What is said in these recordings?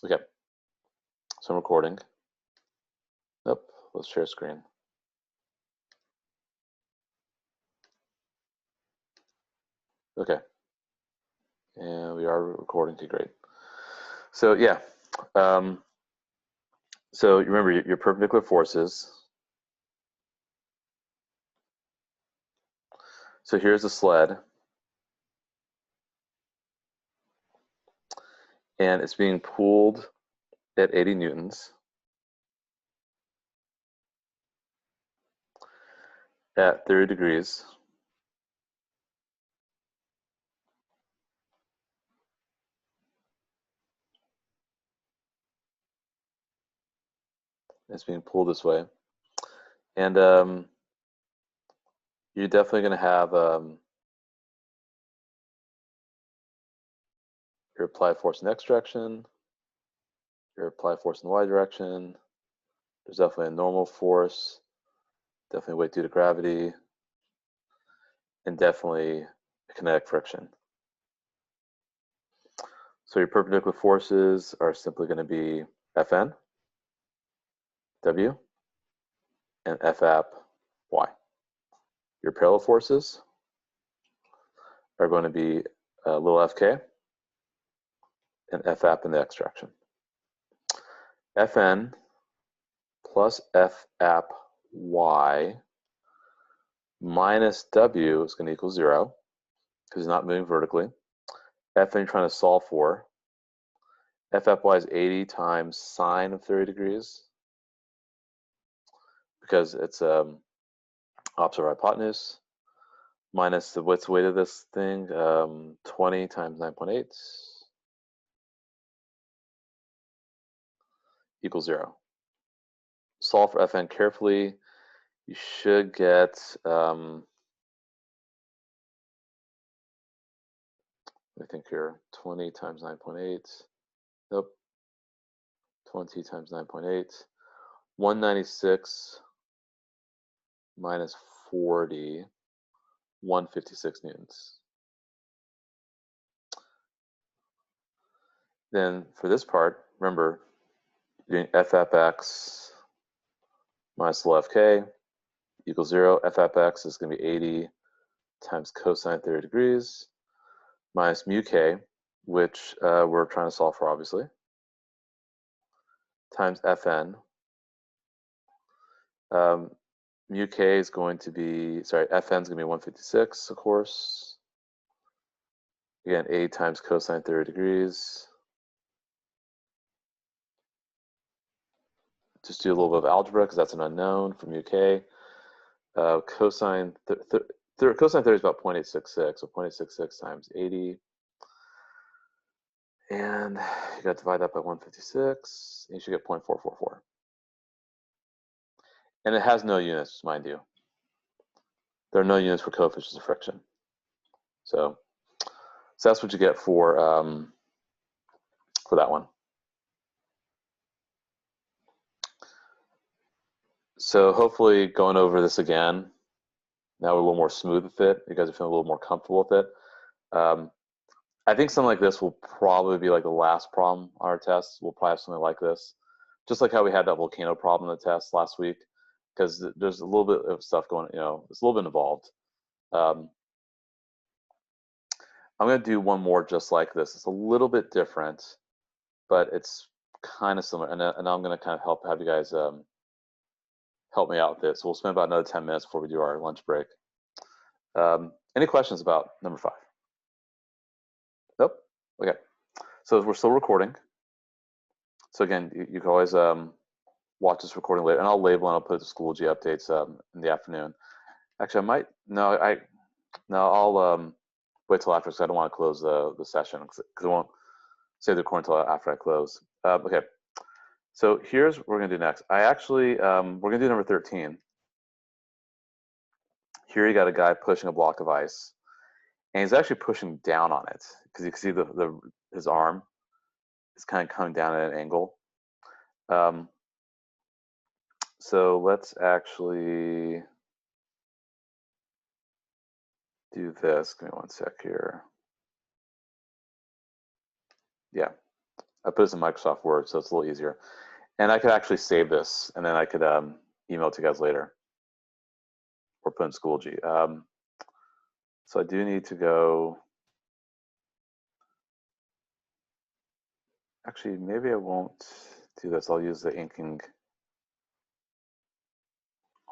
Okay, so I'm recording. Nope, let's share screen. Okay, and we are recording. Okay, great. So yeah, so you remember your perpendicular forces. So here's the sled, and it's being pulled at 80 newtons at 30 degrees. It's being pulled this way, and you're definitely going to have your applied force in the X direction, your applied force in the Y direction. There's definitely a normal force, definitely weight due to gravity, and definitely a kinetic friction. So your perpendicular forces are simply going to be Fn, W, and Fap, Y. Your parallel forces are going to be little fk and Fap in the X direction. Fn plus Fap Y minus W is going to equal 0 because it's not moving vertically. Fn you're trying to solve for. Fap Y is 80 times sine of 30 degrees because it's opposite of hypotenuse, minus what's the weight of this thing? 20 times 9.8 equals 0. Solve for Fn carefully. You should get, let me think here, 20 times 9.8. Nope. 20 times 9.8. 196 minus 40, 156 newtons. Then for this part, remember, you're doing Fapx minus LFK equals 0. Fapx is going to be 80 times cosine 30 degrees minus mu k, which we're trying to solve for, obviously, times Fn. Mu k is going to be, sorry, Fn is going to be 156, of course. Again, 80 times cosine 30 degrees. Just do a little bit of algebra because that's an unknown for mu k. Cosine 30 is about 0.866, so 0.866 times 80. And you got to divide that by 156, and you should get 0.444. And it has no units, mind you. There are no units for coefficients of friction. So that's what you get for that one. So hopefully going over this again, now we're a little more smooth with it. You guys are feeling a little more comfortable with it. I think something like this will probably be like the last problem on our test. We'll probably have something like this, just like how we had that volcano problem in the test last week, because there's a little bit of stuff going, it's a little bit involved. I'm going to do one more just like this. It's a little bit different, but it's kind of similar. And I'm going to kind of have you guys help me out with this. So we'll spend about another 10 minutes before we do our lunch break. Any questions about number 5? Nope. Okay. So we're still recording. So again, you can always watch this recording later, and I'll label and I'll put the Schoology updates in the afternoon. Actually, I might I'll wait till after because I don't want to close the session because I won't save the recording until after I close. Okay, so here's what we're gonna do next. I actually we're gonna do number 13. Here you got a guy pushing a block of ice, and he's actually pushing down on it because you can see his arm is kind of coming down at an angle. So let's actually do this. Give me one sec here. Yeah. I put this in Microsoft Word, so it's a little easier. And I could actually save this, and then I could email it to you guys later, or put in Schoology. So I do need to go. Actually, maybe I won't do this. I'll use the inking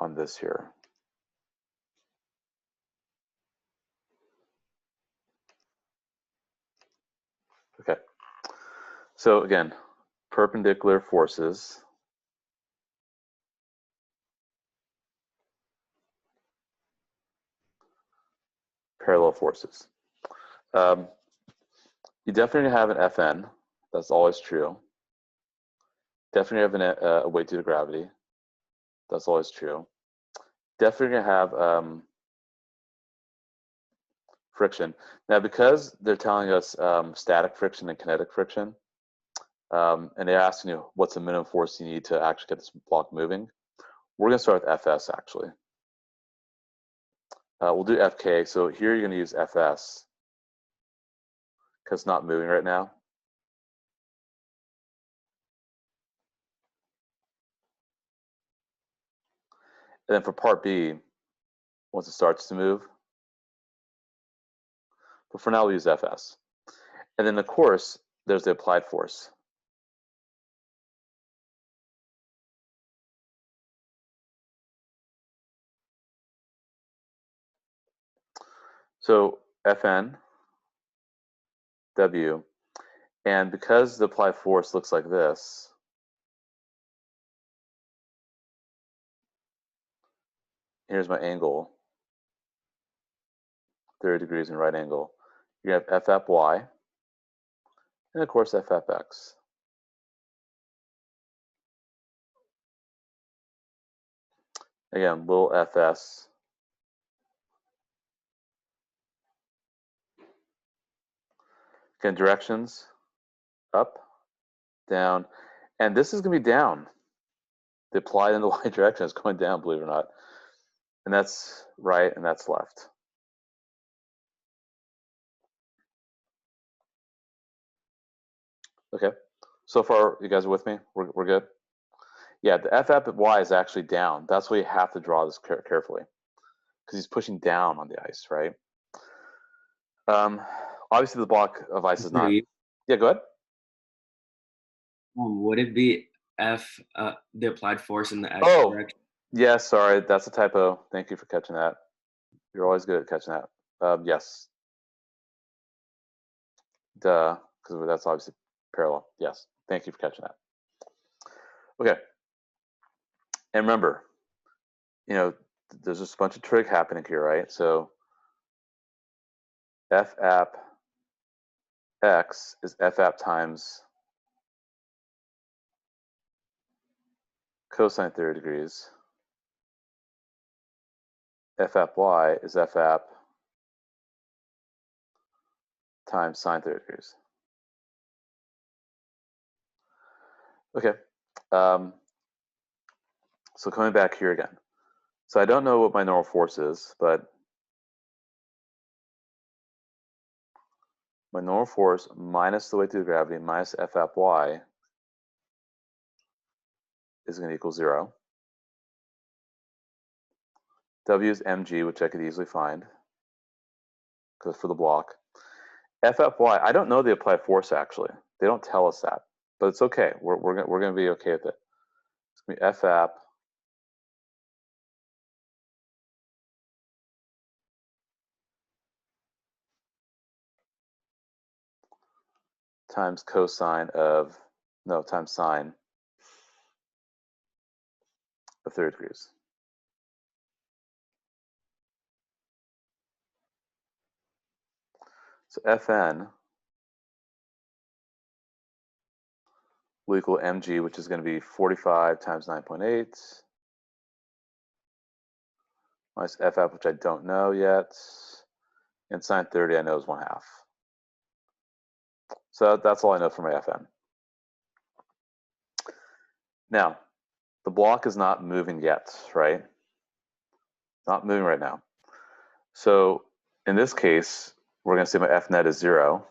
on this here. Okay. So again, perpendicular forces. Parallel forces. You definitely have an Fn. That's always true. Definitely have a weight due to gravity. That's always true. Definitely gonna have friction. Now, because they're telling us static friction and kinetic friction, and they're asking you what's the minimum force you need to actually get this block moving, we're gonna start with Fs actually. We'll do Fk. So here you're gonna use Fs because it's not moving right now. And then for part B, once it starts to move, but for now we'll use Fs. And then of course, there's the applied force. So Fn, W, and because the applied force looks like this, here's my angle, 30 degrees in right angle. You have Ffy, and of course Ffx. Again, little Fs. Again, directions, up, down, and this is gonna be down. The applied in the y direction is going down, believe it or not. And that's right, and that's left. Okay, so far you guys are with me? We're good? Yeah, the Ffy is actually down. That's why you have to draw this carefully, because he's pushing down on the ice, right? Obviously the block of ice is not. Yeah, go ahead. Would it be F, the applied force in the X direction? Yeah, sorry, that's a typo. Thank you for catching that. You're always good at catching that. Yes. Duh, because that's obviously parallel. Yes, thank you for catching that. Okay. And remember, there's just a bunch of trig happening here, right? So F-app X is F-app times cosine 30 degrees. F-app Y is F-app times sine 30 degrees. Okay. So coming back here again. So I don't know what my normal force is, but my normal force minus the weight due to gravity minus F-app Y is going to equal 0. W is mg, which I could easily find because for the block. Ffy, I don't know the applied force actually. They don't tell us that, but it's okay. We're going to be okay with it. It's going to be F-app times cosine of, no, times sine of 30 degrees. So Fn will equal mg, which is going to be 45 times 9.8 minus F-app, which I don't know yet, and sine 30 I know is 1/2. So that's all I know for my Fn. Now, the block is not moving yet, right? Not moving right now. So in this case, we're going to say my F net is 0.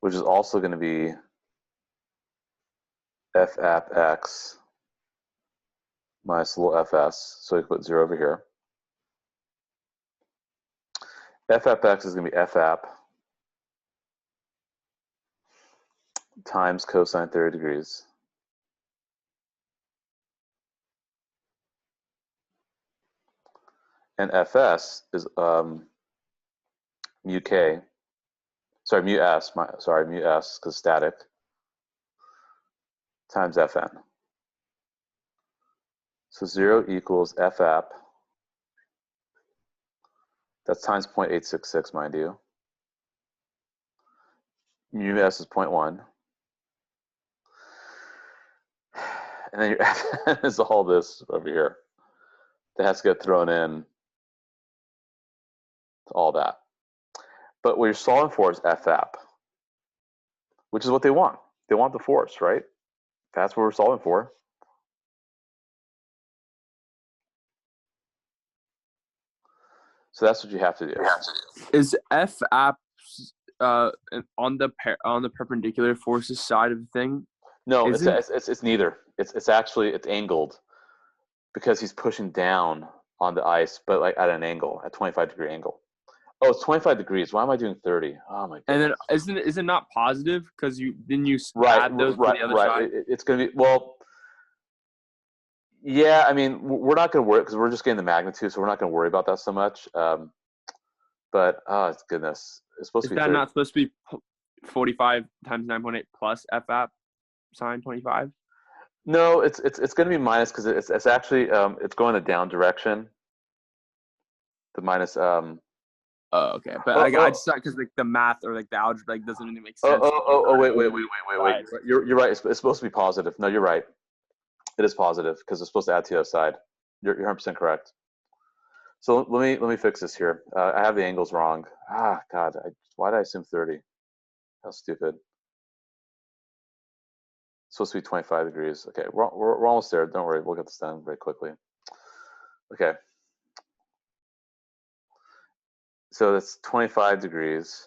which is also going to be f app x minus a little fs. So we put 0 over here. F app x is going to be f app times cosine 30 degrees. And fs is mu k, sorry, mu s, mu s, because static, times fn. So 0 equals f app, that's times 0.866, mind you. Mu s is 0.1. And then your fn is all this over here that has to get thrown in to all that. But what you're solving for is f app, which is what they want. They want the force, right? That's what we're solving for. So that's what you have to do. Is f app on the perpendicular forces side of the thing? No, it's neither. It's actually angled because he's pushing down on the ice, but like at an angle, at 25-degree angle. Oh, it's 25 degrees. Why am I doing 30? Oh my goodness. And then is it not positive because you right, add those to the other side? It's going to be, well, yeah. I mean, we're not going to worry because we're just getting the magnitude, so we're not going to worry about that so much. But oh goodness, it's supposed to be. Is that not supposed to be 45 times 9.8 plus f app sine 25? No, it's going to be minus because it's actually it's going a down direction. The minus. Oh, okay. But I just thought because like the math or like the algebra like doesn't really make sense. Wait. You're right. It's supposed to be positive. No, you're right. It is positive because it's supposed to add to the other side. You're 100% correct. So let me fix this here. I have the angles wrong. Ah, God, why did I assume 30? How stupid. It's supposed to be 25 degrees. Okay, we're almost there. Don't worry, we'll get this done very quickly. Okay. So that's 25 degrees.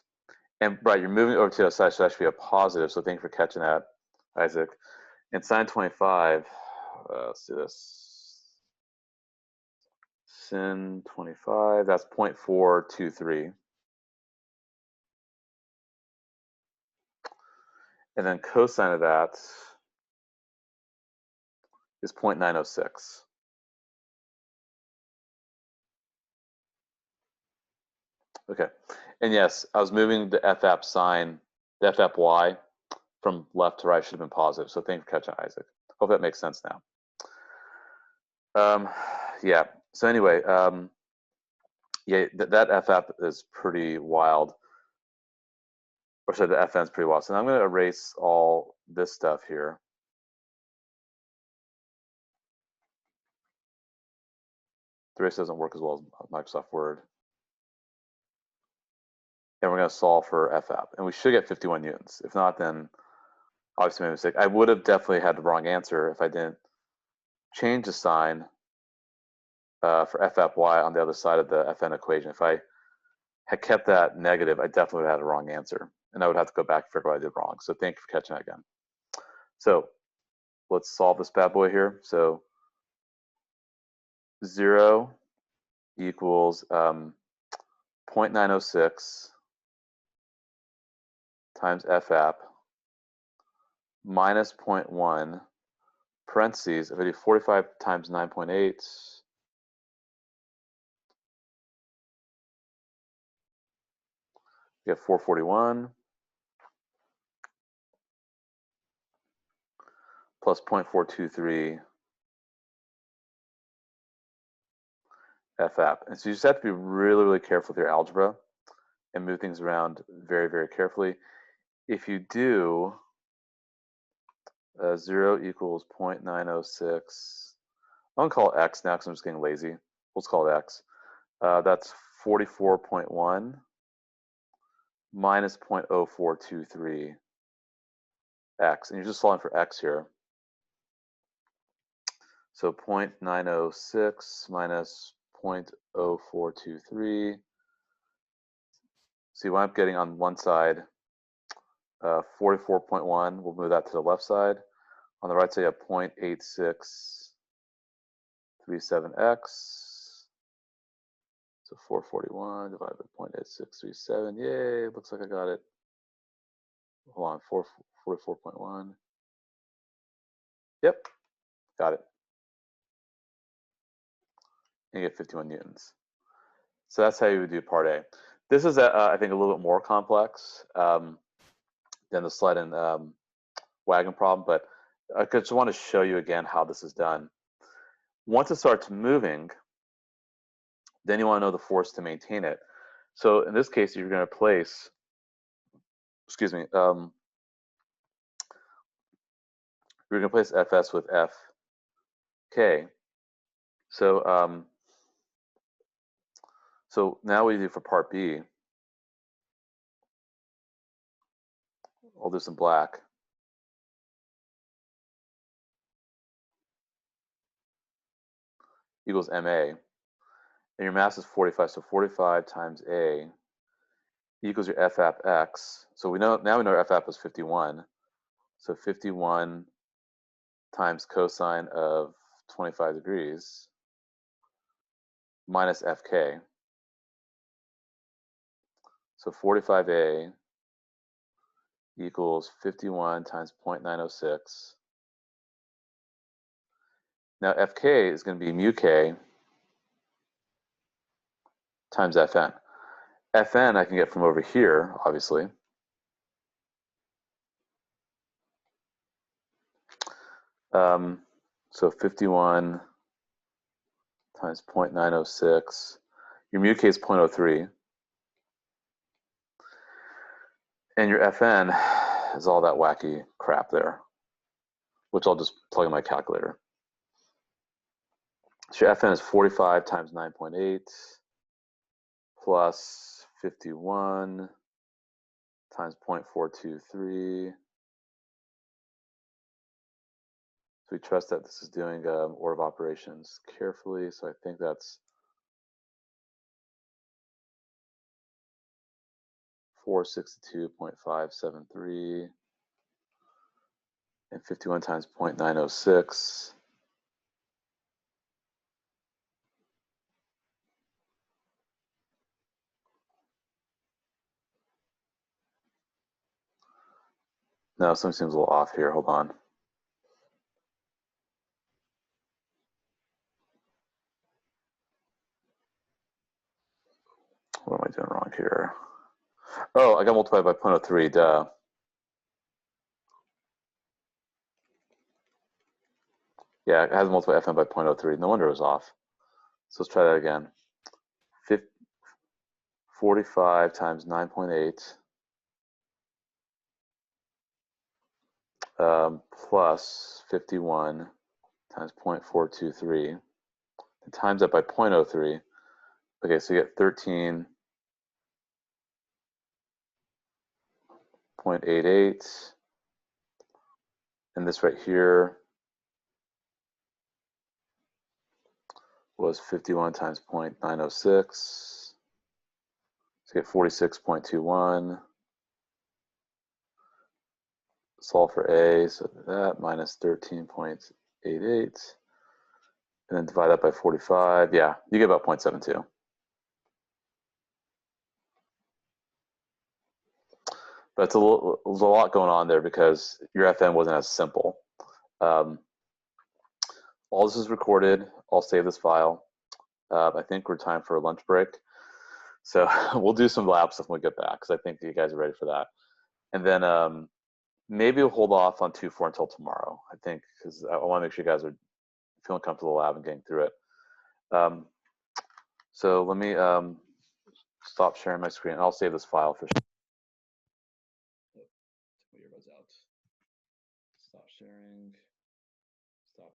And right, you're moving over to the other side, so that should be a positive. So thank you for catching that, Isaac. And sine 25, let's do this. Sin 25, that's 0.423. And then cosine of that is 0.906. Okay, and yes, I was moving the f app sine, the f app y from left to right should have been positive. So thank you for catching, Isaac. Hope that makes sense now. Yeah. So anyway, yeah, that f app is pretty wild. Or sorry, the fn is pretty wild. So now I'm going to erase all this stuff here. The erase doesn't work as well as Microsoft Word. And we're going to solve for f app, and we should get 51 newtons. If not, then obviously made a mistake. I would have definitely had the wrong answer if I didn't change the sign for f app y on the other side of the fn equation. If I had kept that negative, I definitely would have had a wrong answer, and I would have to go back and figure out what I did wrong. So thank you for catching that again. So let's solve this bad boy here. So 0 equals 0.906 times f app minus 0.1 parentheses. If I do 45 times 9.8, we get 441 plus 0.423 f app. And so you just have to be really, really careful with your algebra and move things around very, very carefully. If you do 0 equals 0.906, I'm gonna call it x now because I'm just getting lazy. Let's call it x. That's 44.1 minus 0.0423 x, and you're just solving for x here. So 0.906 minus 0.0423. So you wind up getting on one side 44.1, we'll move that to the left side. On the right side, you have 0.8637x. So 441 divided by 0.8637. Yay, looks like I got it. Hold on, 44.1. Yep, got it. And you get 51 newtons. So that's how you would do part A. This is, I think, a little bit more complex than the sled and wagon problem, but I just want to show you again how this is done. Once it starts moving, then you want to know the force to maintain it. So in this case, you're going to place, excuse me, you're going to place Fs with Fk. So so now what you do for part B, I'll do some black. Equals ma, and your mass is 45. So 45 times a equals your FAP x. So we know now we know our FAP is 51. So 51 times cosine of 25 degrees minus FK. So 45A equals 51 times 0.906. Now Fk is going to be mu k times Fn. Fn I can get from over here, obviously. So 51 times 0.906. Your mu k is 0.03. And your Fn is all that wacky crap there, which I'll just plug in my calculator. So your Fn is 45 times 9.8 plus 51 times 0.423. So we trust that this is doing order of operations carefully. So I think that's 462.573 and 51 times 0.906. No, something seems a little off here. Hold on. What am I doing wrong here? Oh, I got multiplied by 0.03, duh. Yeah, it has multiplied Fn by 0.03. No wonder it was off. So let's try that again. 45 times 9.8 plus 51 times 0.423 and times that by 0.03. Okay, so you get 13.88, and this right here was 51 times 0.906. So you get 46.21. Solve for A, so that minus 13.88, and then divide that by 45. Yeah, you get about 0.72. But there's a lot going on there because your Fn wasn't as simple. All this is recorded. I'll save this file. I think we're time for a lunch break. So we'll do some lab stuff when we get back because I think you guys are ready for that. And then maybe we'll hold off on 2-4 until tomorrow, I think, because I want to make sure you guys are feeling comfortable in the lab and getting through it. So let me stop sharing my screen. I'll save this file for sure. Stop sharing.